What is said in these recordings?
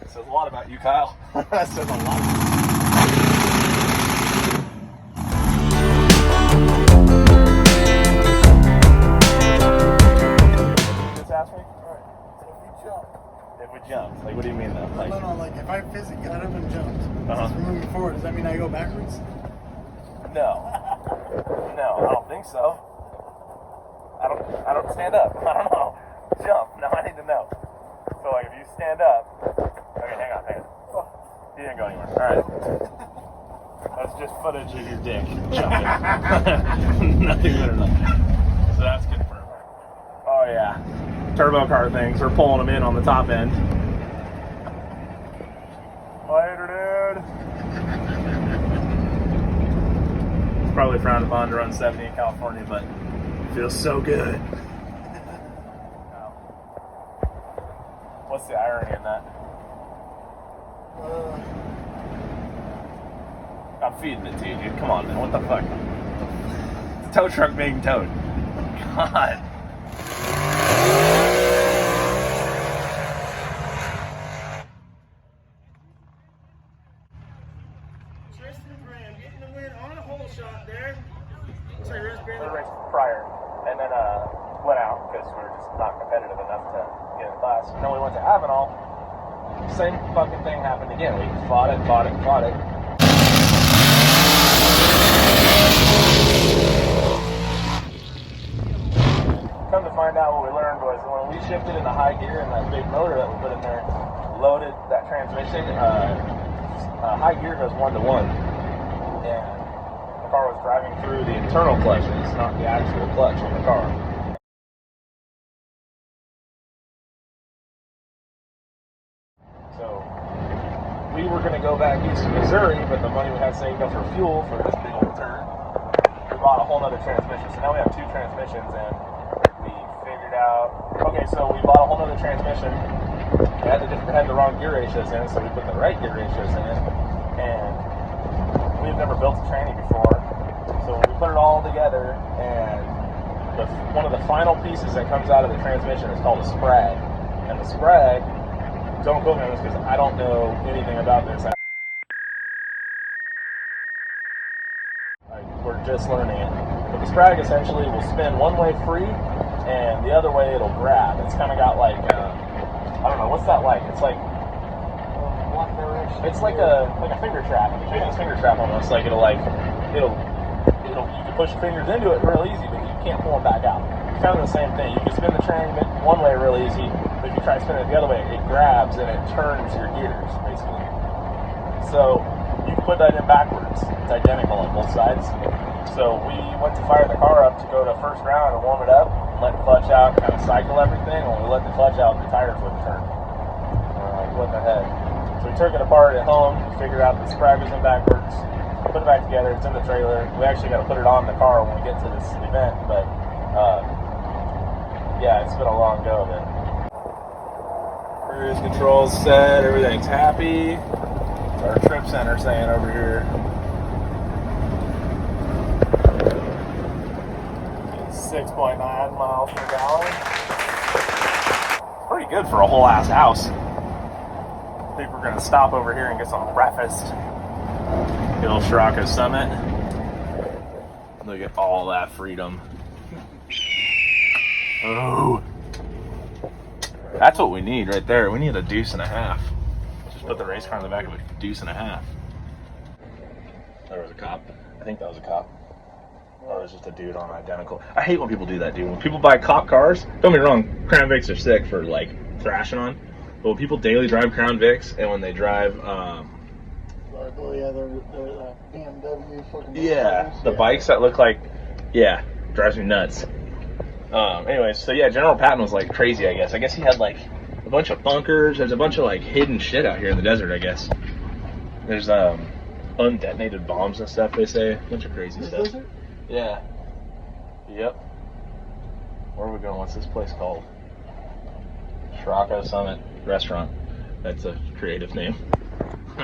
It says a lot about you, Kyle. It says a lot. Just ask me? Alright, so if we jump. If we jumped, like, what do you mean though? Like, No, like if I physically got up and jumped, Uh-huh. since we're moving forward, does that mean I go backwards? no. No, I don't think so. I don't stand up. I don't know. Jump. No, I need to know. So, like, if you stand up. Okay, hang on. Oh, he didn't go anywhere. Alright. That's just footage of your dick jumping. Nothing better than that. So that's confirmed. Oh, yeah. Turbo car things. We're pulling them in on the top end. Later, dude. It's probably frowned upon to run 70 in California, but it feels so good. What's the irony in that? I'm feeding it to you, dude. Come on, man. What the fuck? It's a tow truck being towed. God. Getting the win on a hole shot there. Looks like Russ barely. We raced prior, and then went out because we were just not competitive enough to get in class. And then we went to Avenal. Same fucking thing happened again. We fought it. Come to find out, what we learned was when we shifted into high gear and that big motor that we put in there loaded that transmission, high gear goes 1-to-1. And the car was driving through the internal clutches, not the actual clutch on the car. So we were going to go back east to Missouri, but the money we had saved up for fuel for this big old turn, we bought a whole nother transmission. So now we have 2 transmissions, and we figured out, okay, so we bought a whole nother transmission. We had the wrong gear ratios in, so we put the right gear ratios in, and we've never built a tranny before. So we put it all together, and one of the final pieces that comes out of the transmission is called a sprag. And the sprag, don't quote me on this because I don't know anything about this. We're just learning it. But the sprag essentially will spin one way free, and the other way it'll grab. It's kind of got like, I don't know, what's that like? It's like, it's like a finger trap, a Chinese finger trap almost. Like you can push your fingers into it real easy, but you can't pull them back out. It's kind of the same thing. You can spin the train one way real easy, but if you try to spin it the other way, it grabs and it turns your gears, basically. So you can put that in backwards. It's identical on both sides. So we went to fire the car up to go to first round and warm it up, let the clutch out, kind of cycle everything. When we let the clutch out, the tires wouldn't turn. We're like, what the heck? So we took it apart at home, figured out the sprag was in backwards, put it back together, it's in the trailer. We actually got to put it on the car when we get to this event, but yeah, it's been a long go then. Cruise control's set, everything's happy. Our trip center saying over here. It's 6.9 miles per gallon. Pretty good for a whole ass house. I think we're gonna stop over here and get some breakfast. Good old Scirocco Summit. Look at all that freedom. Oh, that's what we need right there. We need a deuce and a half. Just put the race car in the back of a deuce and a half. There was a cop. I think that was a cop. Or it was just a dude on identical. I hate when people do that, dude. When people buy cop cars, don't get me wrong, Crown Vics are sick for like thrashing on. But when people daily drive Crown Vics and when they drive, the BMW fucking the bikes that look like, drives me nuts. Anyways, so yeah, General Patton was like crazy, I guess. I guess he had like a bunch of bunkers. There's a bunch of like hidden shit out here in the desert, I guess. There's undetonated bombs and stuff, they say. A bunch of crazy stuff. Desert? Yeah. Yep. Where are we going? What's this place called? Scirocco Summit Restaurant. That's a creative name.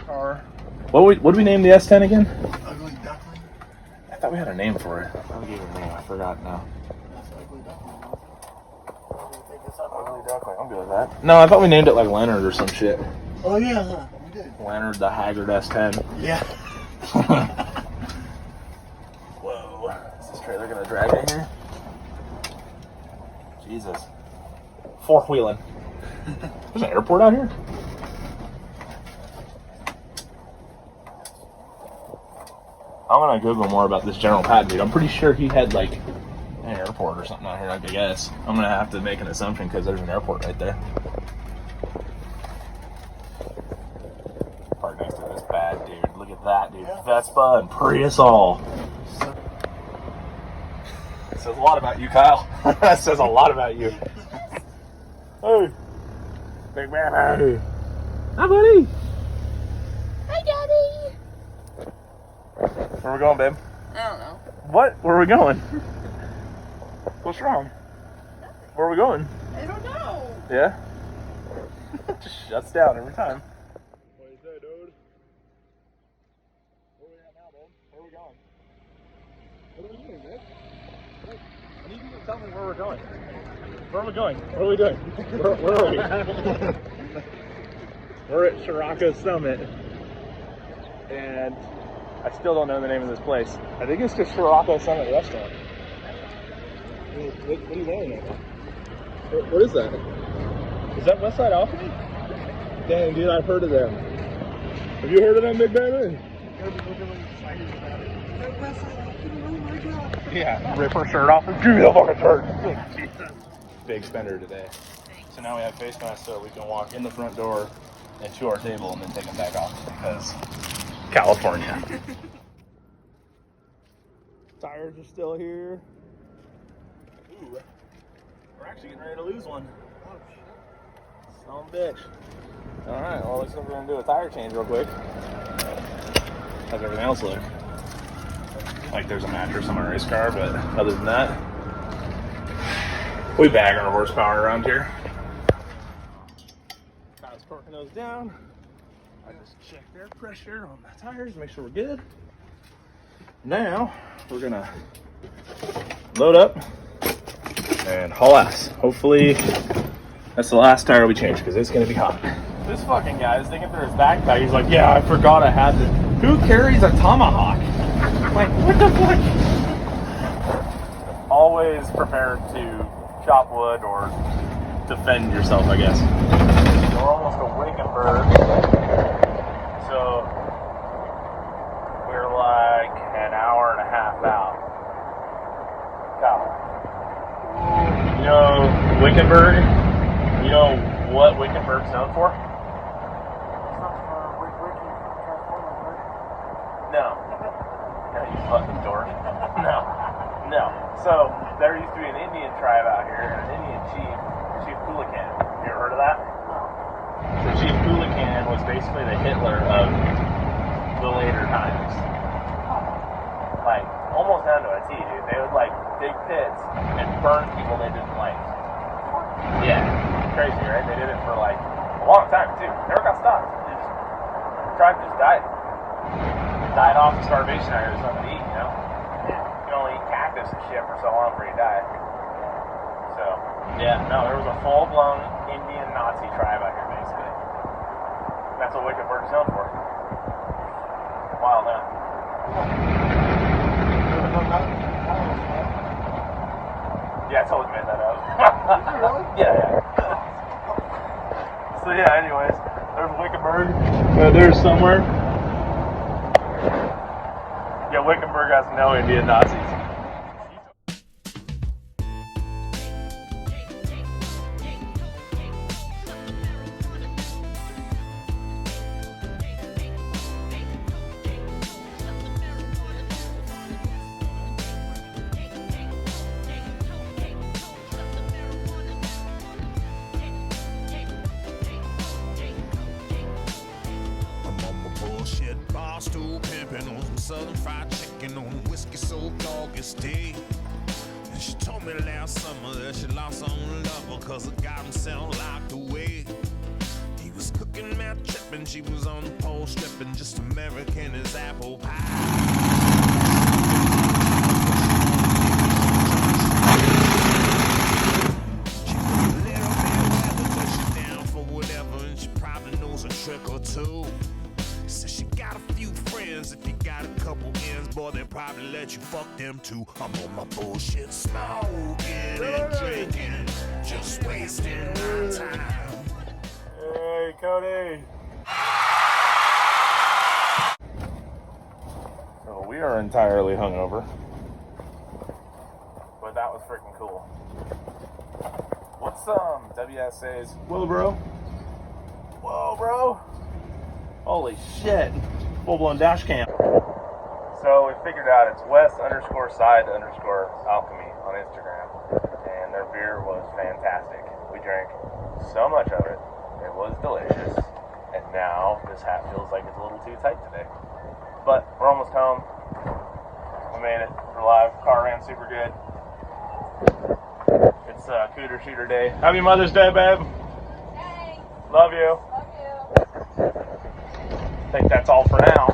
Car. What did we name the S10 again? Ugly Duckling. I thought we had a name for it. I gave it a name. I forgot now. That's Ugly Duckling. Ugly Duckling. I'm good with that. No, I thought we named it like Leonard or some shit. Oh yeah, huh? You did. Leonard the Haggard S10. Yeah. Whoa. Is this trailer gonna drag in here? Jesus. Four-wheeling. There's an airport out here? I'm gonna Google more about this General Patton dude. I'm pretty sure he had like an airport or something out here, I guess. I'm gonna have to make an assumption because there's an airport right there. Park next to this bad dude. Look at that dude. Vespa and Prius all. It says a lot about you, Kyle. That says a lot about you. Hey. Big man. Hey. Hi, buddy. Hi, Daddy. Where we going, babe? I don't know. What? Where are we going? What's wrong? Where are we going? I don't know. Yeah? Just shuts down every time. What do you say, dude? Where are we at now, babe? Where are we going? What are we doing, babe? I need you to tell me where we're going. Where are we going? What are we doing? Where are we? We're at Shiraka Summit. And I still don't know the name of this place. I think it's just Shiraka Summit Restaurant. What are you wearing there? What is that? Is that Westside Alchemy? Dang, dude, I've heard of them. Have you heard of them, Big Baby? Yeah, rip her shirt off and give me the fucking shirt. Big spender today. So now we have face masks so we can walk in the front door and to our table and then take them back off because California. Tires are still here. Ooh, we're actually getting ready to lose one. Son of a bitch. Alright, well, looks like we're going to do a tire change real quick. How's everything else look? Like there's a mattress on my race car, but other than that, we bag our horsepower around here. Kyle's torquing those down. I just checked air pressure on the tires, make sure we're good. Now, we're going to load up and haul ass. Hopefully, that's the last tire we change because it's going to be hot. This fucking guy is thinking through his backpack. He's like, yeah, I forgot I had this. Who carries a tomahawk? Like, what the fuck? Always prepared to chop wood or defend yourself, I guess. We're almost to Wickenburg. So, we're like an hour and a half out. You know Wickenburg? You know what Wickenburg's known for? No. No, you fucking dork. No. So, there used to be an Indian tribe out here, an Indian chief, Chief Kulikan. You ever heard of that? So Chief Kulikan was basically the Hitler of the later times. Like, almost down to a T, dude. They would, like, dig pits and burn people they didn't like. Yeah, crazy, right? They did it for, like, a long time, too. Never got stopped. The tribe just died. Died off of starvation out here. There's nothing to eat, you know? You can only eat cactus and shit for so long before you die. So, yeah, no, there was a full-blown Indian Nazi tribe out here, basically. That's what Wickenburg's known for. Wild, huh? Yeah, I totally made that up. Yeah. So yeah, anyways, there's Wickenburg. There's somewhere. Yeah, Wickenburg has no Indian Nazis. Stool pimping on some southern fried chicken on whiskey soaked August day. And she told me last summer that she lost her own lover cause the got himself locked away. He was cooking mouth tripping, she was on the pole stripping, just American as apple pie. She put a little bit of weather, but she's down for whatever, and she probably knows was a trick or two. Said she got a few friends. If you got a couple ends, boy, they'll probably let you fuck them too. I'm on my bullshit, smoking and drinking, just wasting my time. Hey, Cody. So we are entirely hungover, but that was freaking cool. What's WSA's? Whoa, bro. Whoa, bro. Holy shit. Full-blown dash cam. So we figured out it's West_side_alchemy on Instagram. And their beer was fantastic. We drank so much of it. It was delicious. And now this hat feels like it's a little too tight today. But we're almost home. We made it. We're live. Car ran super good. It's Cooter Shooter Day. Happy Mother's Day, babe. Hey. Love you. Love you. I think that's all for now.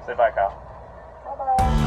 Say bye, Kyle. Bye-bye.